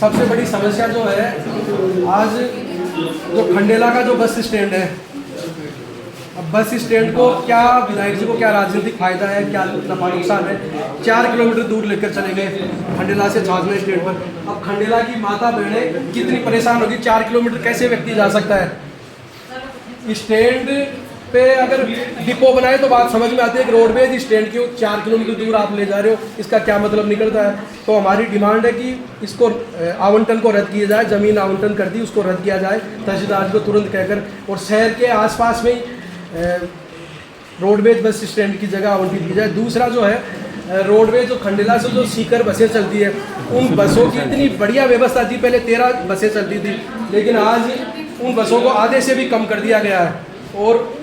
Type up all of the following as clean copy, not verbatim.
सबसे बड़ी समस्या जो है आज जो खंडेला का जो बस स्टैंड है, अब बस स्टैंड को क्या विधायक जी को क्या राजनीतिक फायदा है, क्या नफा नुकसान है। 4 किलोमीटर दूर लेकर चले गए खंडेला से छाछना स्टैंड पर। अब खंडेला की माता बहनें कितनी परेशान होगी, 4 किलोमीटर कैसे व्यक्ति जा सकता है। स्टैंड पे अगर डिपो बनाए तो बात समझ में आती है कि रोडवेज स्टैंड के 4 किलोमीटर दूर आप ले जा रहे हो, इसका क्या मतलब निकलता है। तो हमारी डिमांड है कि इसको आवंटन को रद्द किया जाए, ज़मीन आवंटन कर दी उसको रद्द किया जाए तहसीलदार को तुरंत कहकर, और शहर के आसपास में रोडवेज बस स्टैंड की जगह आवंटित की जाए। दूसरा जो है रोडवेज जो खंडेला से जो सीकर बसें चलती है, उन बसों की इतनी बढ़िया व्यवस्था थी, पहले 13 बसें चलती थी, लेकिन आज उन बसों को आधे से भी कम कर दिया गया है और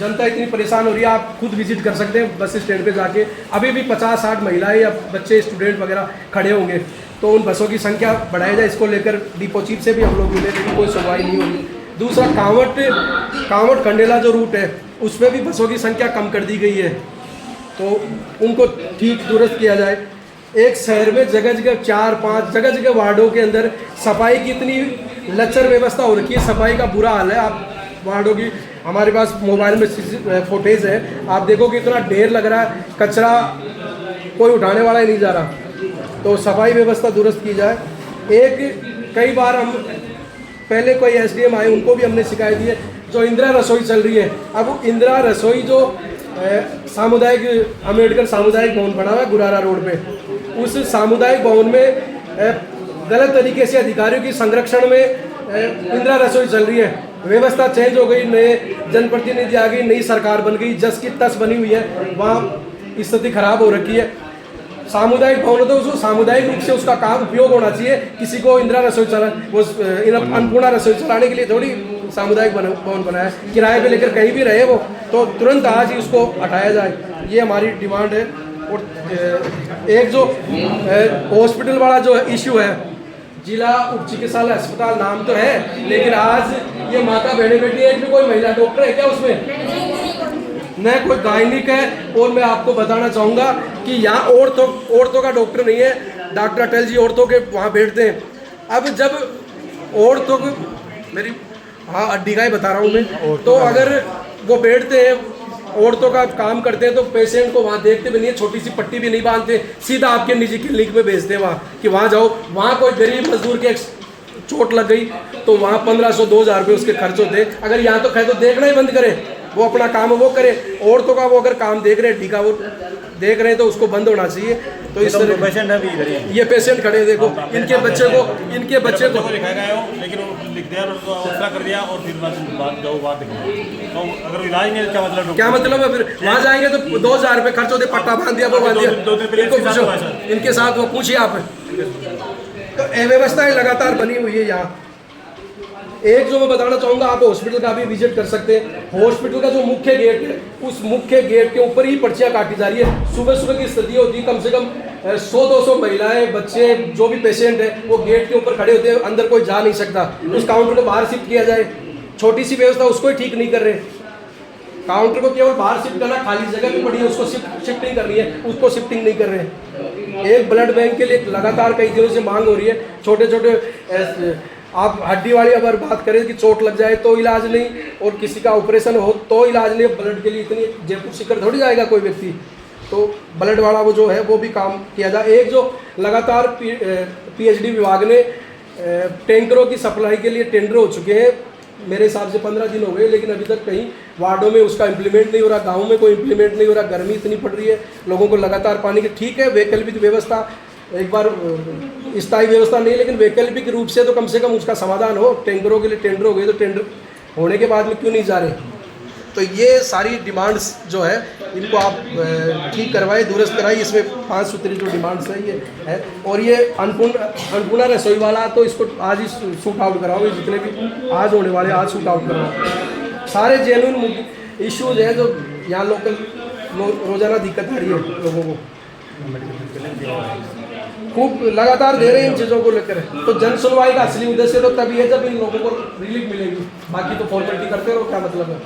जनता इतनी परेशान हो रही है। आप खुद विजिट कर सकते हैं बस स्टैंड पे जाके, अभी भी 50-60 महिलाएं या बच्चे स्टूडेंट वगैरह खड़े होंगे। तो उन बसों की संख्या बढ़ाई जाए, इसको लेकर डिपो चीफ से भी हम लोग मिले, लेकिन कोई सुनवाई नहीं होगी। दूसरा कांवट खंडेला जो रूट है उसमें भी बसों की संख्या कम कर दी गई है, तो उनको ठीक दुरुस्त किया जाए। एक शहर में जगह जगह 4-5 जगह जगह वार्डों के अंदर सफाई की इतनी लचर व्यवस्था हो रखी है, सफाई का बुरा हाल है। आप वार्डों की, हमारे पास मोबाइल में फुटेज है, आप देखो कि इतना ढेर लग रहा है, कचरा कोई उठाने वाला ही नहीं जा रहा। तो सफाई व्यवस्था दुरुस्त की जाए। कई बार हम पहले कोई एसडीएम आए, उनको भी हमने शिकायत दी है, जो इंदिरा रसोई चल रही है, अब इंदिरा रसोई जो सामुदायिक अम्बेडकर सामुदायिक भवन बना हुआ है गुरारा रोड पे, उस सामुदायिक भवन में गलत तरीके से अधिकारियों की संरक्षण में इंदिरा रसोई चल रही है। व्यवस्था चेंज हो गई, नए जनप्रतिनिधि आ गई, नई सरकार बन गई, जस की तस बनी हुई है, वहाँ स्थिति खराब हो रखी है। सामुदायिक भवन तो उसको सामुदायिक रूप से उसका काम उपयोग होना चाहिए। किसी को इंदिरा रसोई चला, वो अन्नपूर्णा रसोई चलाने के लिए थोड़ी सामुदायिक भवन बनाया है, किराए पे लेकर कहीं भी रहे वो, तो तुरंत आज ही उसको हटाया जाए, ये हमारी डिमांड है। और एक जो हॉस्पिटल वाला जो इश्यू है, जिला उप चिकित्सालय अस्पताल नाम तो है, लेकिन आज ये माता बहने बैठी है, एक भी कोई महिला डॉक्टर है क्या उसमें, न कोई गायनिक है। और मैं आपको बताना चाहूँगा कि यहाँ औरतों का डॉक्टर नहीं है, डॉक्टर अटल जी औरतों के वहाँ बैठते हैं। अब जब औरतों को मेरी हड्डी का ही बता रहा हूँ मैं, तो अगर वो बैठते हैं औरतों का काम करते हैं, तो पेशेंट को वहाँ देखते भी नहीं है, छोटी सी पट्टी भी नहीं बांधते, सीधा आपके निजी क्लिनिक में भेजते हैं वहाँ कि वहाँ जाओ। वहाँ कोई गरीब मजदूर के चोट लग गई तो वहाँ 1500-2000 रुपये उसके खर्च होते हैं। अगर यहाँ तो खैर तो देखना ही बंद करे, वो अपना काम वो करे। औरतों का वो अगर काम देख रहे हैं, ठीक है, वो देख रहे हैं तो उसको बंद होना चाहिए। तो इस तरह पेशेंट है भी, ये पेशेंट खड़े देखो, इनके बच्चे को लिखा गया हो, लेकिन वो लिख दिया और कर दिया और फिर बात तो अगर इलाज नहीं, क्या मतलब है। फिर वहाँ जाएंगे तो 2000 रुपये खर्च होते, पट्टा बांध दिया, वो बांध दिया, इनके साथ वो पूछिए आप। तो अव्यवस्थाएं लगातार बनी हुई है यहाँ। एक जो मैं बताना चाहूँगा, आप हॉस्पिटल का भी विजिट कर सकते हैं। हॉस्पिटल का जो मुख्य गेट है, उस मुख्य गेट के ऊपर ही पर्चियाँ काटी जा रही है। सुबह सुबह की स्थिति होती है, कम से कम 100-200 महिलाएं, बच्चे, जो भी पेशेंट है, वो गेट के ऊपर खड़े होते हैं, अंदर कोई जा नहीं सकता। उस काउंटर को बाहर शिफ्ट किया जाए, छोटी सी व्यवस्था उसको ही ठीक नहीं कर रहे। काउंटर को केवल बाहर शिफ्ट करना, खाली जगह भी पड़ी है उसको शिफ्ट नहीं करनी है, उसको शिफ्टिंग नहीं कर रहे। एक ब्लड बैंक के लिए लगातार कई दिनों से मांग हो रही है। छोटे छोटे आप हड्डी वाली अगर बात करें कि चोट लग जाए तो इलाज नहीं, और किसी का ऑपरेशन हो तो इलाज नहीं, ब्लड के लिए इतनी जयपुर सीकर थोड़ी जाएगा कोई व्यक्ति। तो ब्लड वाला वो जो है वो भी काम किया जाए। एक जो लगातार पीएचडी विभाग ने टैंकरों की सप्लाई के लिए टेंडर हो चुके हैं, मेरे हिसाब से 15 दिन हो गए, लेकिन अभी तक कहीं वार्डों में उसका इम्प्लीमेंट नहीं हो रहा, गाँव में कोई इम्प्लीमेंट नहीं हो रहा। गर्मी इतनी पड़ रही है, लोगों को लगातार पानी की, ठीक है वैकल्पिक व्यवस्था, एक बार स्थायी व्यवस्था नहीं, लेकिन वैकल्पिक रूप से तो कम से कम उसका समाधान हो। टैंकरों के लिए टेंडर हो गए, तो टेंडर होने के बाद में क्यों नहीं जा रहे। तो ये सारी डिमांड्स जो है इनको आप ठीक करवाए, दुरुस्त कराइए। इसमें 5 सूत्री जो डिमांड्स है ये है। और ये अन्नपूर्णा रसोई वाला, तो इसको आज ही शूट आउट कराओ, जितने भी आज होने वाले आज शूट आउट कराओ। सारे जेन्युइन इश्यूज हैं जो यहाँ लोकल रोजाना दिक्कत आ रही है लोगों को, खूब लगातार दे रहे हैं इन चीज़ों को लेकर। तो जन सुनवाई का असली उद्देश्य तो तभी है जब इन लोगों को रिलीफ मिलेगी, बाकी तो फॉर्मेलिटी करते रहो, क्या मतलब है।